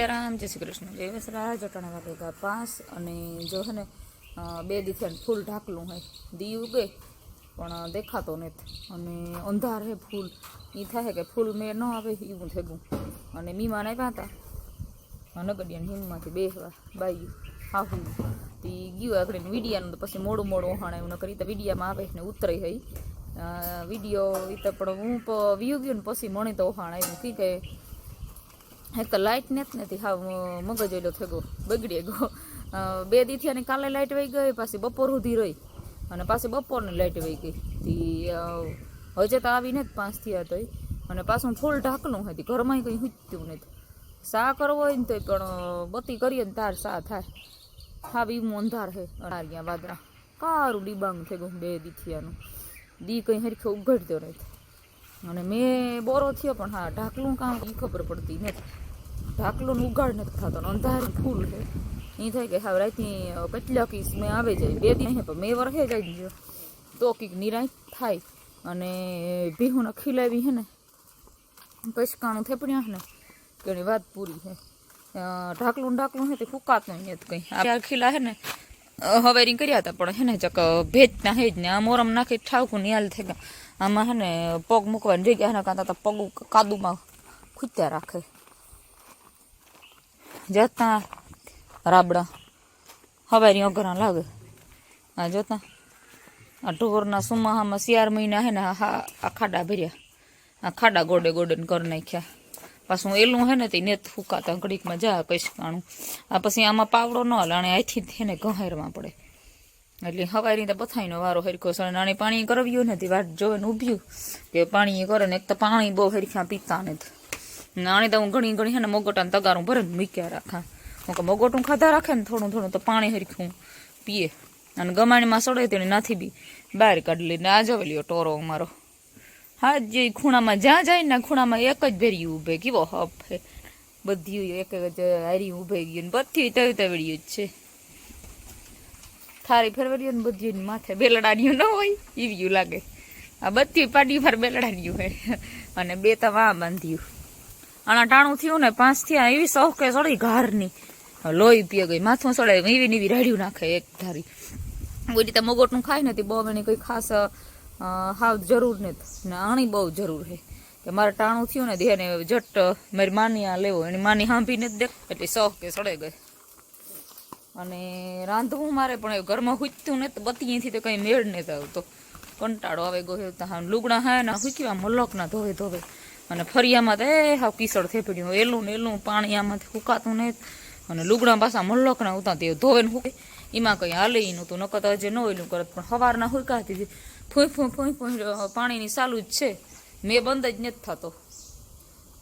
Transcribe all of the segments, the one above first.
રામ જય શ્રી કૃષ્ણ જય વસરાજ અટાણા વાગેગા 5 અને જો હે ને 2 દિવસ ફૂલ ઢાકલું હોય દી ઉગે પણ દેખાતો નથી અને અંધાર હે ફૂલ ઈ થાય કે ફૂલ મે ન આવે એવું થેગું અને મીમાન આવ્યા હતા નગડિયા હિમમાંથી બેહવા બાઈ હાહુ તી ગયું આગળ વિડિયાનું તો પછી મોડું ઓહાણે એવું ન કરી તો વિડિયામાં આવે ને ઉતરે હઈ વિડિયો ઈ તો પણ હું વ્યુ ગયું ને પછી મણી તો ઓહાણ આવ્યું કી કે એક તો લાઇટ નથી હા મગજ એલો થયો બગડી ગયો 2 દી થી અને કાલે લાઇટ વહી ગઈ પાછી બપોર સુધી રહી અને પાછી બપોરની લાઇટ વહી ગઈ તી હજે તો આવી નથી 5 થયા તોય અને પાછું ફૂલ ઢાકલું હતી ઘરમાં કંઈ હુંચ્યું નથી સા કરવો હોય ને તો પણ બત્તી કરીએ ને તાર સા થાય હા બી અંધાર હે અણારિયા વાદળા કારું ડીબાંગ થઈ ગયું 2 દી થયાનું દી કંઈ હરખે ઉઘડતો નથી અને મેં બોરો થયો પણ હા ઢાકલું કામ એ ખબર પડતી નથી ઢાકલું ઉગાડ નથી થતો અંધારી ફૂલ છે એ થાય કે હા રાતની કેટલા કિસ મેં આવે જાય 2 દી પણ મેં વરખે જાય તો કંઈક નિરાશ થાય અને ભીહુને ખીલાવી હે ને કસકાણું થેપડ્યા ને કે એની વાત પૂરી છે ઢાકલું છે તે ફૂકાતું નથી કંઈ આ ખીલા હે ને હવેરી કર્યા હતા પણ હે ને ચક ભેજના હે જ ને આ મોરમ નાખી ઠાવકું નિહાલ થઈ ગયા આમાં હે ને પગ મૂકવાની જગ્યા હે ને કાં તો પગ કાદુમાં ખૂત્યા રાખે જતા રાબડા હવેરી અઘરા લાગે આ જોતા આ ઢોરના સુમાહામાં 4 મહિના હે ને આ ખાડા ભર્યા આ ખાડા ગોડે ગોડે કરી નાખ્યા પાછું એલું હે ને તે નેત ફૂકાતા ઘડીકમાં જા કસકાણું આ પછી આમાં પાવડો ન હાલે અને અહીંથી હે ને ગહેરમાં પડે એટલે હવારી તો બથાઈનો વારો હરખો સર નાની પાણી કરવ્યું નથી વાટ જોવે ને ઊભ્યું કે પાણી કરે ને એક તો પાણી બહુ હરખ્યા પીતા નથી નાણી તો હું ઘણી હે ને મગોટાને તગારું ભરે ને મૂક્યા રાખા હું કે મગોટું ખાધા રાખે ને થોડું તો પાણી હરખું પીએ અને ગમાણીમાં સડે તેની નાથી બી બહાર કાઢી લઈને આ જવેલ્યો ટોરો અમારો હા જે ખૂણામાં જ્યાં જાય ને ખૂણામાં એક જ ભેરી ઊભે કેવો હપ હે બધી એક જ હારી ઊભે ગયું ને બધી તવેડ્યું જ છે થારી ફેરવડ્યું ને બધી માથે બેલડાન્યું ન હોય એવી લાગે આ બધી પાડી ફર બેલડાન્યું હે અને 2 તો વાં બાંધ્યું આના ટાણું થયું ને 5 થયા એવી સૌકે સડી ઘારની લોહી પીએ ગઈ માથું સડે એવી રાડ્યું નાખે એક ધારી બોલી તો મગોટનું ખાય ને તે બહુ એની કંઈ ખાસ હાવ જરૂર નથી ને આણી બહુ જરૂર છે કે મારે ટાણું થયું ને ધ્યાને જટ મારી માની આ લેવો એની માની હાંભીને જ દેખ એટલે સૌકે સડે ગઈ અને રાંધવું મારે પણ ઘરમાં હુંચતું ને તો બત્તીથી તો કંઈ મેળ નહીં આવતો કંટાળો આવે ગયો તો લુગડા હા ના હુંકવા મલકના ધોવે અને ફરિયામાં તો હાવ કિસળ થઈ પડ્યું એલું પાણી આમાંથી ફૂકાતું નહીં અને લુગડા પાછા મલકના ઉતા તે ધોવે ને ફૂકે એમાં કંઈ હાલે નહોતું નકર હજી ન એલું કરત પણ સવારના હુકાતી ફૂઈ પાણીની ચાલુ જ છે મેં બંધ જ નથી થતો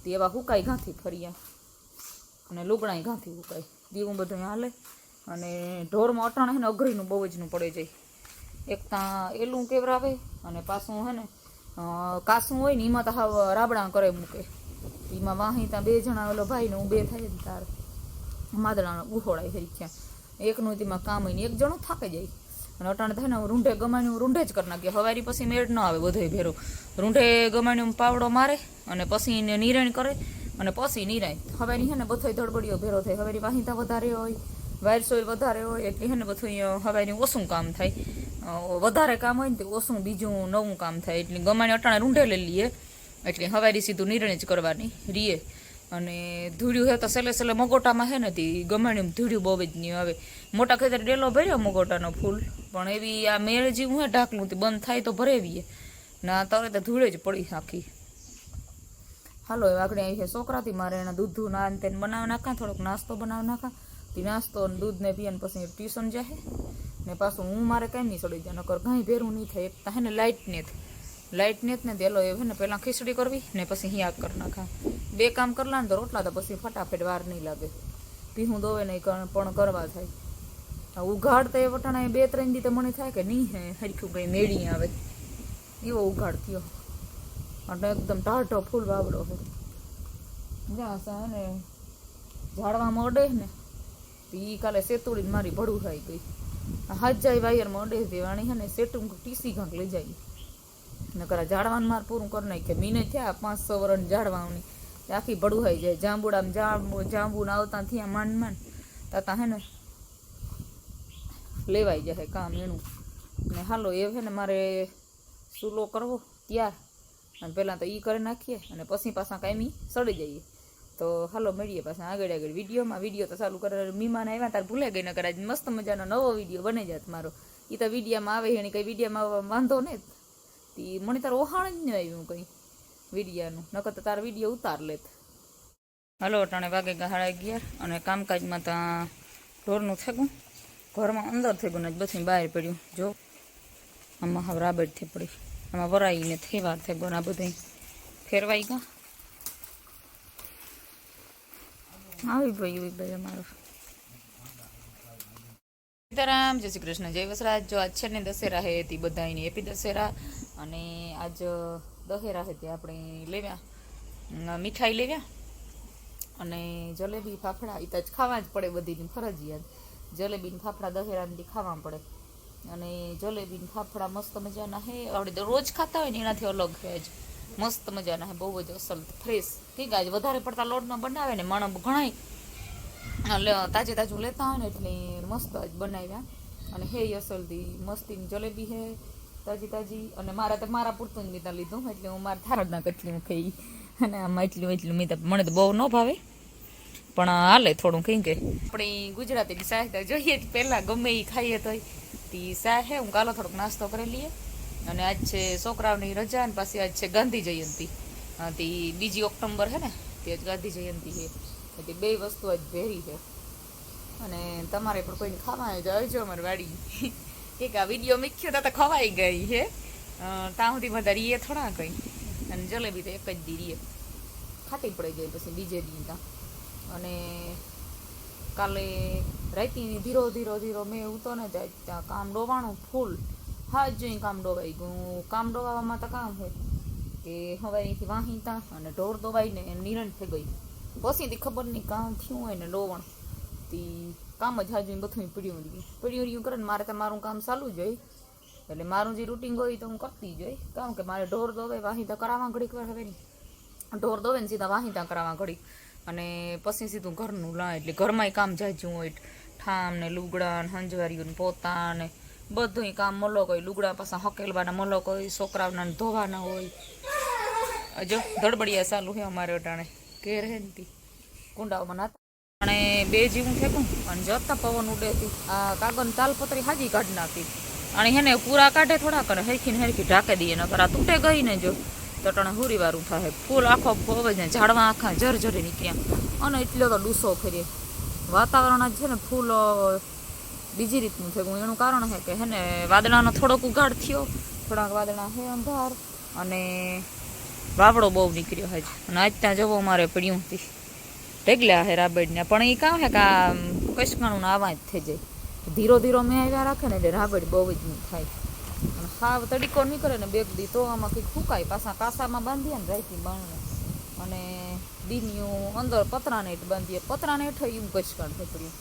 તે એવા હુકાઈ ગાંથી ફરિયા અને લુગડા ગાંથી હુકાય દીવું બધું હાલે અને ઢોરમાં અટાણે હે ને અઘરીનું બહુ જનું પડે જાય એક ત્યાં એલું કેવરાવે અને પાછું હે ને કાસું હોય ને એમાં તો હાવ રાબડા કરે મૂકે એમાં વાહી ત્યાં 2 જણા ઓલો ભાઈ ને હું 2 થાય ને તાર માદળાનો ઉહોડાય હરીખ્યા એકનું તેમાં કામ હોય ને 1 જણું થાકે જાય અને અટાણે થાય ને રૂંઢે ગમાણ્યું રૂંઢે જ કરી નાખીએ હવારી પછી મેળ ન આવે બધો ભેરો રૂંઢે ગમાણ્યું પાવડો મારે અને પછી નિરાણ કરે અને પછી નિરાય હવારી હે ને બધો ધડબડીઓ ભેરો થાય હવારી વાહિતા વધારે હોય વાયરસોય વધારે હોય એટલે હે ને બધું હવારી ઓછું કામ થાય વધારે કામ હોય ને તો ઓછું બીજું નવું કામ થાય એટલે ગમાણી અટાણે રૂંઢે લઈ લઈએ એટલે હવારી સીધું નિર્ણય જ કરવાની રીએ અને ધૂળ્યું હે તો સેલે મગોટામાં હે નથી ગમાણી ધૂળ્યું બહુ જ નહીં આવે મોટા ખેતર ડેલો ભર્યો મગોટાનો ફૂલ પણ એવી આ મેળ જેવું હે ઢાકલું તે બંધ થાય તો ભરેવીએ ના તરે તો ધૂળે જ પડી આખી હાલો એ આગળ આવી છે છોકરાથી મારે એના દૂધ ના તેને બનાવી નાખા થોડોક નાસ્તો બનાવી નાખા તે નાસ્તો અને દૂધ ને પીએ ને પછી ટ્યુશન જાય ને પાછું હું મારે કંઈ નહીં સડી જાય નકર કાંઈ ભેરું નહીં થાય એક તો હે ને લાઇટ ને તેલો એ હે ને પહેલાં ખીચડી કરવી ને પછી હિયાક કરી નાખા 2 કામ કરલા ને તો રોટલા તો પછી ફટાફટ વાર નહીં લાગે પીહું દોવે નહીં પણ કરવા થાય ઉઘાડ તો એ વટાણા 2-3 દી તો મને થાય કે નહીં હે હરખું કંઈ મેળી આવે એવો ઉઘાડ થયો અને એકદમ ટાઢો ફૂલ વાવડો છે જ્યાં ને ઝાડવામાં અડે ને એ કાલે સેતુડીને મારી ભડું ખાઈ ગઈ હાથ જાય વાયરમાં અડે દેવાણી હે ને સેટું ટીસી ઘાંક લઈ જાય નકર ઝાડવાનું માર પૂરું કરી નાખે મીને થયા 500 વર્ષ ઝાડવાની આખી ભડુહાઈ જાય. જાંબુ ના આવતા થયા માંડ તાતા હે ને લેવાઈ જાય કામ એનું. ને હાલો એ હે ને મારે સૂલો કરવો ત્યાર, અને પહેલાં તો એ કરી નાખીએ અને પછી પાછા કાયમી સડી જઈએ. તો હાલો મળીએ પાછા આગળ વિડીયોમાં. વિડીયો તો ચાલુ કરે મીમાન આવ્યા તાર ભૂલે ગઈ, નકર આજ મસ્ત મજાનો નવો વિડીયો બની જાત મારો. એ તો વિડીયામાં આવે એની કંઈ વિડીયામાં વાંધો નહીં. તી મને તાર ઓહાણ જ નહીં આવ્યું કંઈ વિડીયાનું, નકર તો તાર વિડીયો ઉતાર લેત. હાલો અટાણે વાગે 11:30 અને કામકાજમાં ત્યાં ઢોરનું થેગું ઘરમાં અંદર થઈ ગયું ને બધું બહાર પડ્યું. જો આમાં હવે રાબડ થઈ પડી, આમાં વરાઈને થઈ વાર થઈ ગયો. આ બધું ફેરવાઈ ગયા. આવી ભાઈ અમારું સીતારામ, જય શ્રી કૃષ્ણ, જય વસરાજ. જો આજ છે ને દશેરા હે તે બધાની હેપી દશેરા. અને આજ દશેરા હે તે આપણે લેવ્યા મીઠાઈ લેવ્યા અને જલેબી ફાફડા. એ તો જ ખાવા જ પડે બધી ફરજિયાત. જલેબી ફાફડા દશેરાથી ખાવા પડે. અને જલેબી ફાફડા મસ્ત મજાના હે. આપણે રોજ ખાતા હોય ને એનાથી અલગ છે. આજ મસ્ત મજાના હે, બહુ જ અસલ ફ્રેશ. ઠીક આજ વધારે પડતા લોટમાં બનાવે ને માણસ ઘણા તાજે તાજું લેતા હોય ને એટલે મસ્ત જ બનાવ્યા. અને હે અસલથી મસ્તીની જલેબી હે તાજી. અને મારા પૂરતું જ મેં ત્યાં લીધું, એટલે હું મારા થારડના કેટલી ખાઈ. અને આમાં એટલું મેં મને તો બહુ ન ભાવે, પણ હાલે થોડું કંઈ કે આપણી ગુજરાતી શાહ તો જોઈએ જ પહેલાં ગમે એ ખાઈએ તો તે શાહ હે. હું કાલો થોડોક નાસ્તો કરી લઈએ. અને આજ છે છોકરાઓની રજા, અને પાછી આજ છે ગાંધી જયંતિ. તે 2 ઓક્ટોબર હે ને, તે આજ ગાંધી જયંતિ છે. એટલે 2 વસ્તુ આજ ભેરી છે. અને તમારે પણ કોઈને ખાવા જજો અમારી વાડી. એક આ વિડીયો મીખ્યો તો ખવાઈ ગઈ છે. ત્યાં સુધી બધા રીએ થોડા કંઈ. અને જલેબી તો એક જ દી રીએ ખાટી પડી જાય પછી બીજે દી ત્યાં. અને કાલે રાઈતી ધીરો મેં ઉતો ને ત્યાં કામ ડોવાનું ફૂલ. હા જ જોઈ કામ ડોવાઈ ગયું. કામ ડોવામાં તો કામ હોય કે હવે અહીંથી વાહીતા અને ઢોર દોવાઈને નિરણ થઈ ગઈ. પછીથી ખબર નહીં કામ થયું હોય ને ડોવણ તી કામ જ હાજુ બધું પડ્યું રહ્યું કરે ને. મારે તો મારું કામ ચાલુ જ હોય, એટલે મારું જે રૂટિન હોય તો હું કરતી જ હોય. કારણ કે મારે ઢોર દોવે વાહીતા કરાવવા ઘડીક વાર હવે નહીં. ઢોર દોવે ને સીધા વાહીતા કરાવવા ઘડીક, અને પછી સીધું ઘરનું લા. એટલે ઘરમાં કામ જાજું હોય. ઠામ ને લુગડા ને હંજવારીઓ ને પોતા ને બધું કામ મલોક હોય. લુગડા પાછા હકેલવાના મલોક હોય, છોકરાઓના ધોવાના હોય. જો ધડબડિયા ચાલુ છે અમારે અટાણે ઘેર હે ને કુંડાઓમાં નાતા. અને 2 જીવું ફેંકું અને જતા પવન ઉડેતી આ કાગળ તાલપત્રી હાજી કાઢી નાખી. અને હેને પૂરા કાઢે થોડા કરે હરખી ઢાંકી દઈએ, નકર આ તૂટે ગઈ ને જો તો અટાણે હુરીવારું થાય. ફૂલ આખો પવે ને ઝાડવા આખા જરી નીકળ્યા. અને એટલો તો ડૂસો ફેરીએ. વાતાવરણ જ છે ને ફૂલ બીજી રીતનું થયું. એનું કારણ છે કે હે ને વાદળાનો થોડોક ઉગાડ થયો, થોડાક વાદળા હે અંધાર, અને વાવડો બહુ નીકળ્યો હજ. અને આજ ત્યાં જવો અમારે પડ્યું હતી ઢેગલ્યા હે રાબડને. પણ એ કામ હે કે આ કસકાણું આવા જ થઈ જાય. ધીરો મેં આવ્યા રાખે ને એટલે રાબડ બહુ જ નહીં થાય. અને હાવ તડીકો નીકળે ને 2 દી તો આમાં કંઈક ફૂંકાય. પાછા કાસામાં બાંધીએ ને રાઈતી બાંધે. અને દીનિયું અંદર પતરાને હેઠ બાંધીએ. પતરાને હેઠ એવું કસકાણ થઈ પડ્યું.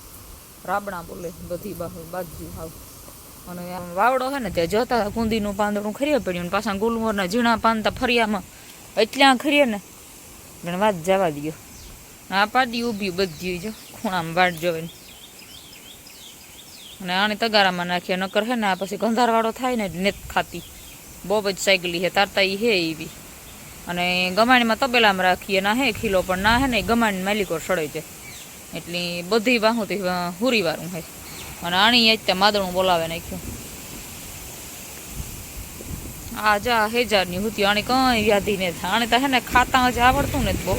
રાબડા બોલે બધી બાજુ હાવ. અને વાવડો છે ને ત્યાં જતા કુંદીનું પાંદડું ખરીએ પડ્યું. ને પાછા ગુલમોરના ઝીણા પાંદડા ફરિયામાં એટલા ખરીએ ને પણ વાત જવા દો. આ પાડી ઊભી બધી જો ખૂણામાં વાટ જોવે. અને આને તગારામાં નાખીએ, નકર હે ને આ પછી ગંધારવાળો થાય ને નેત ખાતી બહુ જ સાયકલી હે તારતા હે એવી. અને ગમાણીમાં તબેલામાં રાખીએ ના હે ખીલો, પણ ના હે ને ગમાણી માલિકો સડે છે. એટલે બધી બાહુથી હુરીવાળું હે. અને આણી જ ત્યાં માદણું બોલાવે નાખ્યું. આ જા હેજારની હુતી. આણી કંઈ વ્યાધી ને થાય. આણે તો હે ને ખાતા હજી આવડતું ને બહુ,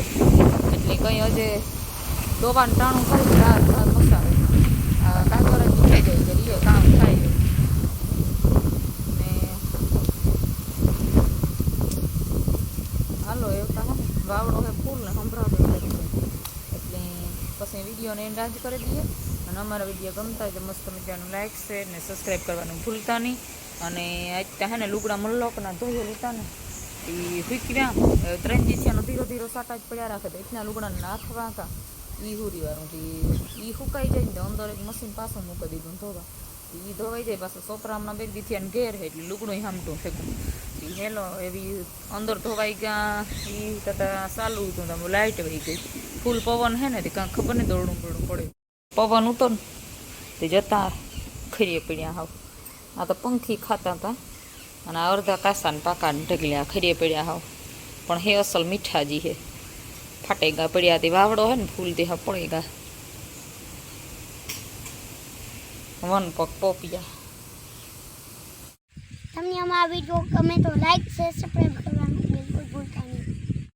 એટલે કંઈ હજે દોવાનું ટાણું કરી રાત મસાવે. આ કાગર જ થઈ જાય છે રીએ કામ થાય. ને હાલો એવું હે વાવડો હે ફૂલ ને સંભળાવતો એટલે પછી વિડીયોને એન્ડ જ કરી દઈએ. અને અમારા વિડીયો ગમતા હોય તો મસ્ત મજાનું લાઈક શેર ને સબસ્ક્રાઈબ કરવાનું ભૂલતા નહીં. અને અત્યારે હે ને લુગડા મલ્લોકના ધોઈએ લીધા ને એ ફીક્યા 3 દીથિયાનો ધીરો સાટા જ પડ્યા રાખે. તો એટલા લુગડાને નાખવા હતા એ હુરીવાળું એ સુકાઈ જાય ને અંદર એક મશીન પાછું મૂકી દીધું ધોવા. એ ધોવાઈ જાય પાછું. છોકરામના 2 દીથિયાને ઘેર છે એટલે લુગડું હામટું ફેંકું. હતી હેલો એવી અંદર ધોવાઈ ગયા એ તથા ચાલુ હતું તમે લાઇટ વહી ગઈ ફૂલ પવન હે ને તે કાંઈ ખબર નહીં દોડું દોડું પડે પવન ઉતો ને તે જતા ખરીએ પડ્યા હાવ આ તો પંખી ખાતા હતા અને અડધા કાસાને પાકાને ઢગલ્યા ખરીએ પડ્યા હાવ પણ હે અસલ મીઠાજી હે ફાટેગા પડ્યા તે વાવડો હે ને ફૂલ તે હા પડેગા વન પગ પોપિયા તમને અમારા વિડીયો ગમે તો લાઈક શેર સબસ્ક્રાઈબ કરો